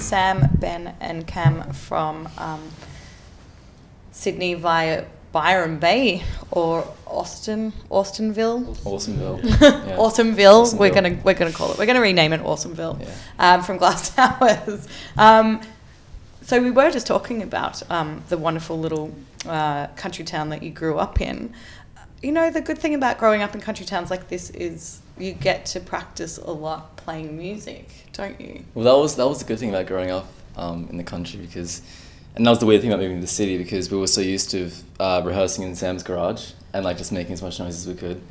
Sam, Ben and Cam from Sydney via Byron Bay or Austinville. Awesomeville. Yeah. Awesomeville. We're gonna call it. We're gonna rename it Awesomeville. Yeah. From Glass Towers. So we were just talking about the wonderful little country town that you grew up in. You know, the good thing about growing up in country towns like this is you get to practice a lot playing music, don't you? Well, that was the good thing about growing up in the country, because, and that was the weird thing about moving to the city, because we were so used to rehearsing in Sam's garage and like just making as much noise as we could.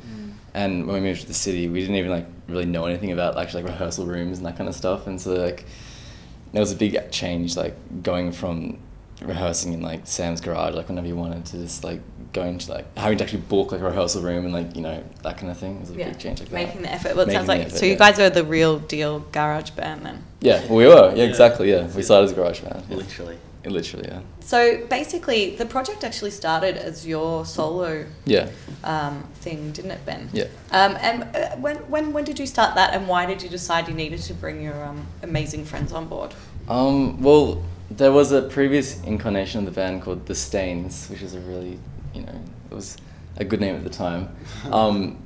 And when we moved to the city, we didn't even like really know anything about actually like rehearsal rooms and that kind of stuff. And so like there was a big change, like going from rehearsing in like Sam's garage, like whenever you wanted, to just like going to like having to actually book like a rehearsal room and like, you know, that kind of thing. It was a big change like that. Making the effort. Well, it sounds like effort, so you guys are the real deal garage band then. Yeah, well, we were. Yeah, exactly. Yeah, we started as a garage band. Yeah. Literally, yeah. So basically, the project actually started as your solo thing, didn't it, Ben? Yeah. And when did you start that, and why did you decide you needed to bring your amazing friends on board? Well, there was a previous incarnation of the band called The Stains, which is a really, you know, it was a good name at the time. And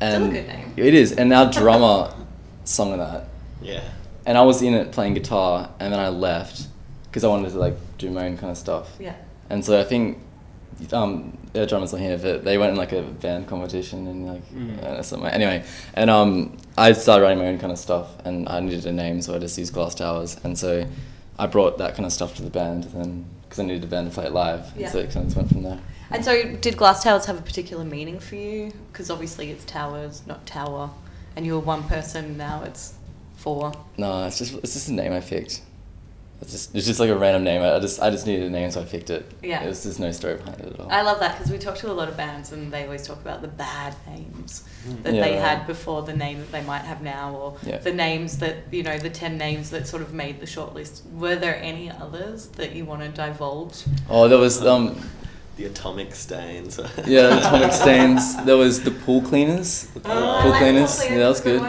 still a good name. It is, and our drummer sung that. Yeah. And I was in it playing guitar, and then I left because I wanted to like do my own kind of stuff. Yeah. And so I think their drummers not here, but they went in like a band competition and like somewhere. Anyway, and I started writing my own kind of stuff, and I needed a name, so I just used Glass Towers, and so I brought that kind of stuff to the band, then because I needed a band to play it live, and so it kind of just went from there. And so, did Glass Towers have a particular meaning for you? Because obviously it's towers, not tower, and you were one person. Now it's four. No, it's just a name I picked. It's just like a random name. I just needed a name, so I picked it. Yeah. There's no story behind it at all. I love that, because we talk to a lot of bands and they always talk about the bad names that they had before the name that they might have now, or the names that, you know, the 10 names that sort of made the shortlist. Were there any others that you want to divulge? Oh, there was the Atomic Stains. Yeah, Atomic Stains. There was the Pool Cleaners. Pool Cleaners. Yeah, that was good.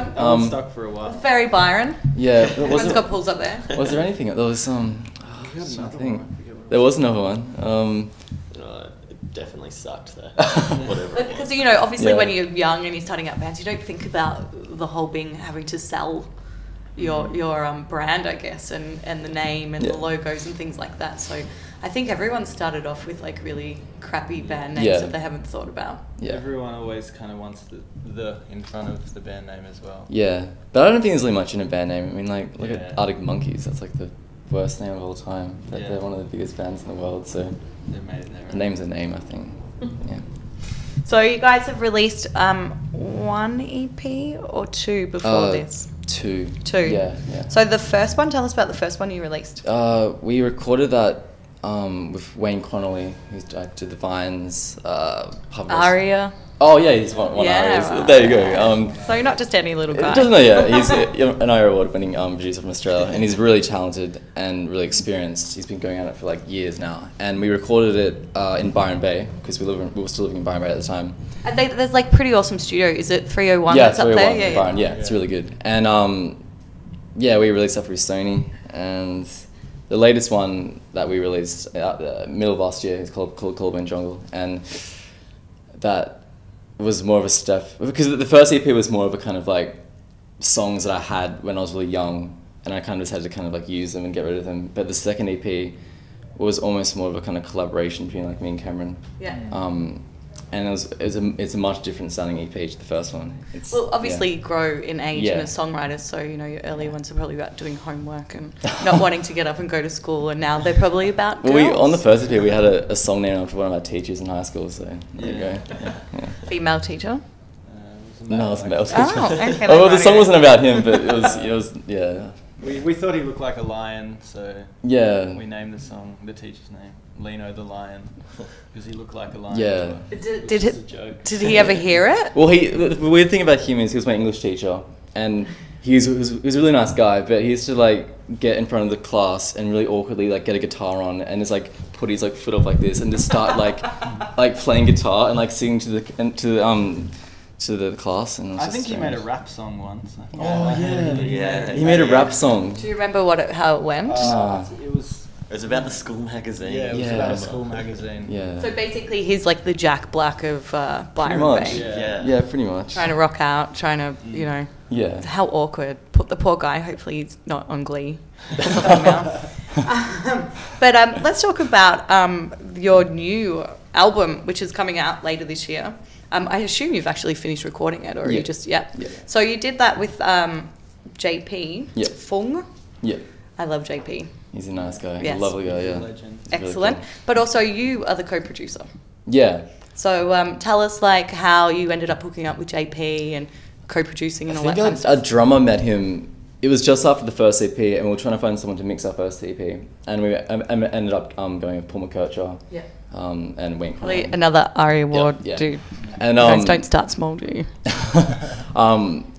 Stuck for a while. Very Byron. Yeah. Everyone's got pools up there. Was there anything? There was I think there was another one. It definitely sucked though. Whatever. Because, you know, obviously when you're young and you're starting out bands, you don't think about the whole being having to sell your brand, I guess, and the name and the logos and things like that. So I think everyone started off with like really crappy band names that they haven't thought about. Yeah. Everyone always kind of wants the in front of the band name as well. Yeah, but I don't think there's really much in a band name. I mean, like look at Arctic Monkeys. That's like the worst name of all time. But they're one of the biggest bands in the world, so they made it there. The name's a name, I think. Yeah. So you guys have released one EP or two before this? Two. Yeah. So the first one, tell us about the first one you released. We recorded that with Wayne Connolly, who did the Vines. Aria. Oh yeah, he's one Aria. Right. There you go. So you're not just any little guy. He's an Aria award-winning producer from Australia, and he's really talented and really experienced. He's been going at it for like years now, and we recorded it in Byron Bay because we were still living in Byron Bay at the time. And there's like pretty awesome studio. Is it 301 that's up there? Yeah, Byron. Yeah, it's really good. And we released that through Sony, and the latest one that we released middle of last year is called Colburn Jungle, and that was more of a step, because the first EP was more of a kind of like songs that I had when I was really young, and I kind of just had to kind of like use them and get rid of them. But the second EP was almost more of a kind of collaboration between like me and Cameron. Yeah. And it's a much different sounding EP to the first one. Well, obviously you grow in age and as songwriters, so you know your earlier ones are probably about doing homework and not wanting to get up and go to school, and now they're probably about girls. On the first EP we had a song named after one of our teachers in high school, so there you go. Yeah. Female teacher? No, it was a male teacher. Oh, okay. Well, the song wasn't about him, but it was We thought he looked like a lion, so we named the song, the teacher's name, Lino the Lion, because he looked like a lion. Yeah. Did he ever hear it? Well, the weird thing about him is he was my English teacher, and he was a really nice guy, but he used to like get in front of the class and really awkwardly like get a guitar on and just like put his like foot up like this and just start like playing guitar and like singing to to the class, and it was I just think he strange. made a rap song once. Oh yeah, Yeah. He made a rap song. Do you remember how it went? It was. It was about the school magazine. Yeah, it was Yeah. about a school magazine. Yeah. So basically, he's like the Jack Black of Byron Pretty much. Bay. Yeah. Yeah, pretty much. Trying to rock out, trying to, you know, Yeah. how awkward. Put the poor guy, hopefully he's not on Glee. or something now. But let's talk about your new album, which is coming out later this year. I assume you've actually finished recording it, or Yeah. you just, Yeah. So you did that with JP Yeah. Fung. Yeah. I love JP. He's a nice guy. He's Yes. a lovely guy, yeah. Legend. He's really Excellent. cool. But also you are the co-producer. Yeah. So tell us like how you ended up hooking up with JP and co-producing and I all that think kind of stuff. a drummer met him. It was just after the first EP, and we were trying to find someone to mix our first EP, and we ended up going with Paul McKercher. Yeah. And Wayne Probably Conlon. another ARIA award, yeah. dude. And You guys don't start small, do you?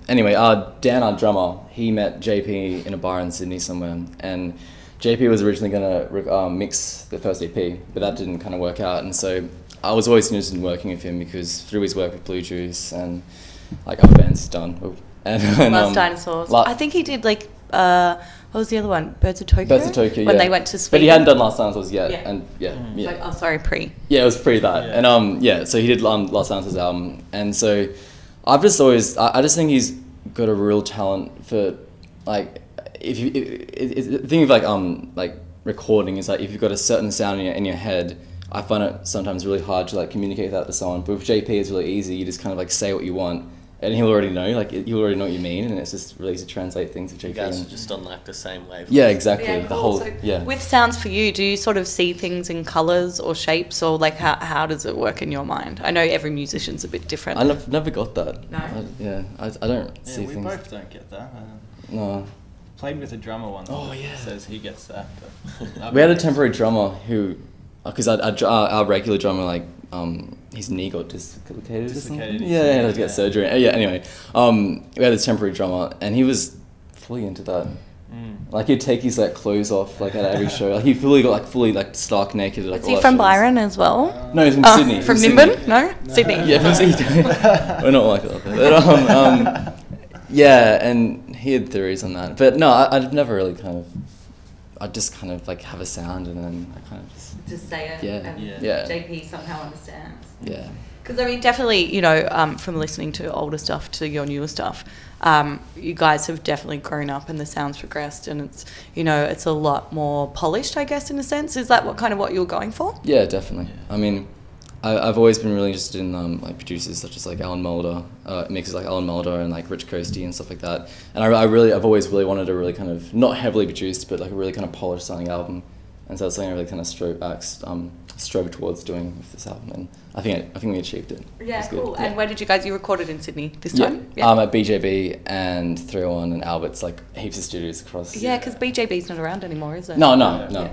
Anyway, Dan, our drummer, he met JP in a bar in Sydney somewhere, and JP was originally gonna mix the first EP, but that didn't kind of work out, and so I was always interested in working with him because through his work with Blue Juice and like other bands he's done. And Last Dinosaurs. I think he did like what was the other one? Birds of Tokyo. Birds of Tokyo, When yeah. they went to Sweden. But he hadn't done Last Dinosaurs yet, Yeah. and yeah. Like, oh, sorry, pre. Yeah, it was pre that, Yeah. and so he did Lost Dinosaurs album, and so I've just always I just think he's got a real talent for like if you the thing of like recording is like if you've got a certain sound in your head, I find it sometimes really hard to like communicate that to someone. But with JP, it's really easy. You just kind of like say what you want, and he'll already know. Like he'll already know what you mean, and it's just really easy to translate things with JP. You guys and- are just on like the same wavelength. yeah, exactly. Yeah, The cool. whole So yeah. With sounds for you, do you sort of see things in colours or shapes, or like how does it work in your mind? I know every musician's a bit different. I've never got that. No? I don't Yeah, see we things. both don't get that. No. Played with a drummer once. Oh, yeah. Says he gets that. But We had a temporary drummer who, because our regular drummer, like, his knee got dislocated or something. Dislocated, Yeah, he had to yeah. get surgery. Yeah, anyway, we had this temporary drummer, and he was fully into that. Like, he'd take his, like, clothes off, like, at every show. Like, he fully stark naked at, like, Is all he our from shows. Byron as well? No, he's from Sydney. From Sydney. Nimbin? No? Sydney. Yeah, from Sydney. We're not like that. But, yeah, and he had theories on that. But no, I'd never really I'd just kind of like have a sound and then I kind of Just say it. Yeah. And Yeah. JP somehow understands. yeah. Because I mean, definitely, you know, from listening to older stuff to your newer stuff, you guys have definitely grown up and the sound's progressed, and it's, you know, it's a lot more polished, I guess, in a sense. Is that what you were going for? Yeah, definitely. I mean, I've always been really interested in like producers such as like Alan Mulder, mixers like Alan Mulder and like Rich Coastie and stuff like that. And I've always really wanted a really kind of not heavily produced, but like a really kind of polished sounding album. And so that's something I really kind of strove towards doing with this album, and I think we achieved it. Yeah, It's good. cool. Yeah. And where did you guys? You recorded in Sydney this Yeah, time? at BJB and 301 and Albert's, like heaps of studios across. Yeah, because BJB's not around anymore, is it? No.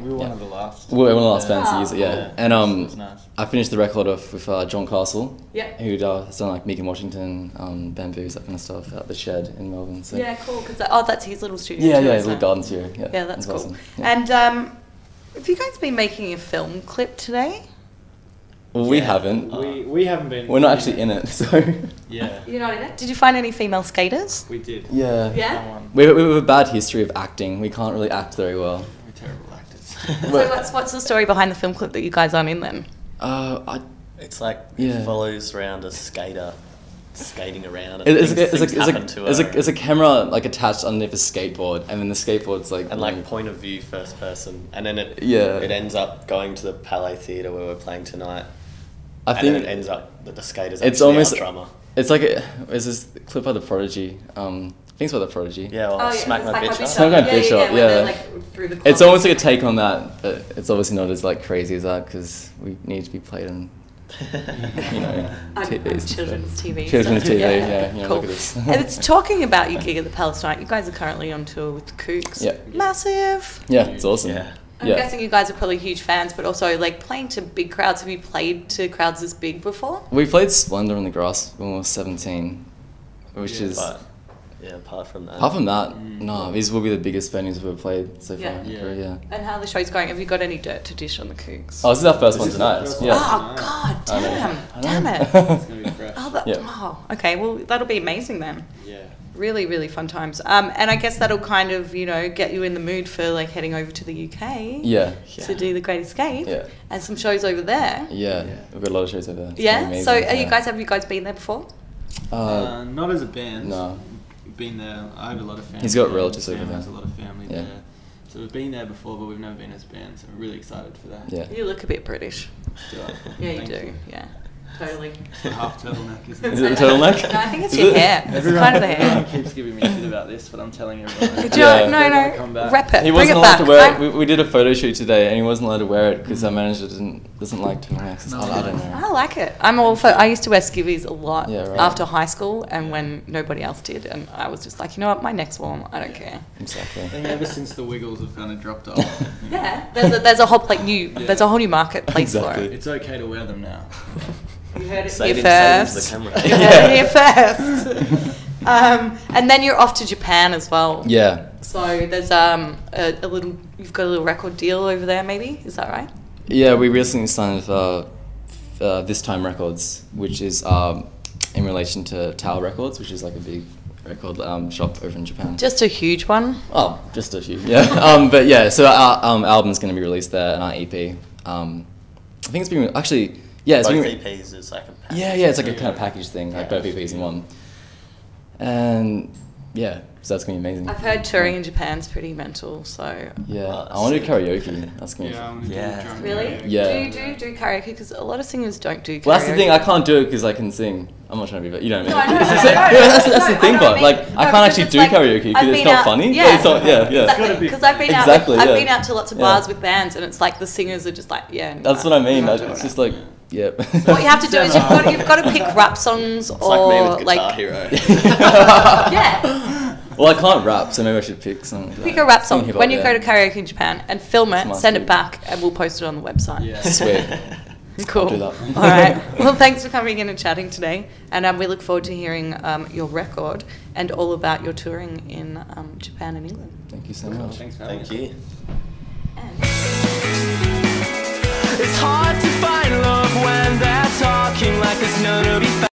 We were one of the last. We were one of the last Yeah. bands to use it, yeah. Yeah. And It was nice. I finished the record off with John Castle, Yeah. who has done like Megan Washington, Bamboos, that kind of stuff at the Shed in Melbourne. So. Yeah, cool. Because that's his little studio. Yeah, too, yeah, his isn't little it? garden studio. Yeah, Yeah, that's cool. awesome. Yeah. And have you guys been making a film clip today? Well, we Yeah. haven't. We haven't been. We're not actually in it, so. Yeah, You're not in it? Did you find any female skaters? we did. Yeah. Yeah? Someone. We have a bad history of acting. We can't really act very well. We're terrible actors. So what's the story behind the film clip that you guys aren't in then? It's like Yeah. it follows around a skater skating around and It's things happen to her. a camera like attached underneath a skateboard, and then the skateboard's like. and like point of view first person, and then it Yeah. it ends up going to the Palais Theatre where we're playing tonight. I and think then it ends up that the skater's it's actually almost our drummer. It's like it's this clip by the Prodigy. I think it's by the Prodigy. Yeah, well, smack my bitch up. Smack my bitch up, when yeah. they're, like, through the It's club. almost like a take on that, but it's obviously not as like crazy as that because we need to be played in, you know, TVs. Children's TV. Children's stuff. TV, yeah. You know, Cool. look at this. And it's talking about your gig at the Palace tonight. You guys are currently on tour with the Kooks. Yeah. Massive. Yeah, it's awesome. Yeah. I'm Yeah. guessing you guys are probably huge fans, but also like playing to big crowds. Have you played to crowds this big before? We played Splendor in the Grass when we were 17, which Yeah, is But yeah, apart from that, apart from that, no, these will be the biggest venues we've ever played so far Yeah. in my Yeah. career. Yeah. And how the show's going? Have you got any dirt to dish on the Kooks? Oh, this is our first one This is our tonight. first Yeah. Oh God, I know. damn, I know. damn it. It's gonna be fresh. Oh, okay. Well, that'll be amazing then. Yeah. Really, really fun times. And I guess that'll kind of, get you in the mood for like heading over to the UK. Yeah. To do the Great Escape. Yeah. And some shows over there. Yeah. We've got a lot of shows over there. It's yeah. So have you guys been there before? Not as a band. No. We've been there. I have a lot of family. He's got relatives over there. Has a lot of family there. So we've been there before, but we've never been as a band. So we're really excited for that. Yeah. You look a bit British. Do I? Yeah, you do. Yeah. Totally. It's a half turtleneck, isn't it? Is it a turtleneck? No, I think it's your hair. It's kind of the hair. Everyone keeps giving me shit about this, but I'm telling everyone. No. Rep it. He wasn't allowed to wear it. We did a photo shoot today, and he wasn't allowed to wear it because our manager doesn't like turtlenecks. I don't know. I like it. I used to wear skivvies a lot right. after high school, and when nobody else did, and I was just like, you know what, my neck's warm. I don't care. Exactly. I think ever since the Wiggles have kind of dropped off. Yeah. There's a whole there's a whole new marketplace for it. It's okay to wear them now. You heard it Say here it first. into the camera. You heard it here first. And then you're off to Japan as well. Yeah. So there's you've got a little record deal over there, maybe? Is that right? Yeah, we recently signed with This Time Records, which is in relation to Tower Records, which is like a big record shop over in Japan. Just a huge one. Oh, just a huge, yeah. But yeah, so our album's going to be released there, and our EP. I think it's been actually. Yeah, it's both EPs is like a package. Yeah, it's like a kind of package thing, like both EPs in one. And yeah, so that's gonna be amazing. I've heard touring in Japan's pretty mental, so. Yeah, I want to do karaoke. That's gonna be fun. Yeah. Really? Yeah. Do you do karaoke? Because a lot of singers don't do karaoke. Well, that's the thing. I can't do it because I can sing. I'm not trying to be, but you know what I mean. No, That's the thing, but like I can't actually do karaoke because it's not funny. Yeah, it's not. Yeah. Because I've been out. I've been out to lots of bars with bands, and it's like the singers are just like, That's what I mean. It's just like. Yep. What you have to do is you've got to pick rap songs It's or like me with Guitar Hero. Yeah. Well, I can't rap, so maybe I should pick some. Pick a rap song when you go to karaoke in Japan and film it, send it back, and we'll post it on the website. Yeah. Sweet. Cool. I'll do that. All right. Well, thanks for coming in and chatting today, and we look forward to hearing your record and all about your touring in Japan and England. Thank you so much. Thanks for having us. Thank you. It's hard to find love when they're talking like there's none to be found.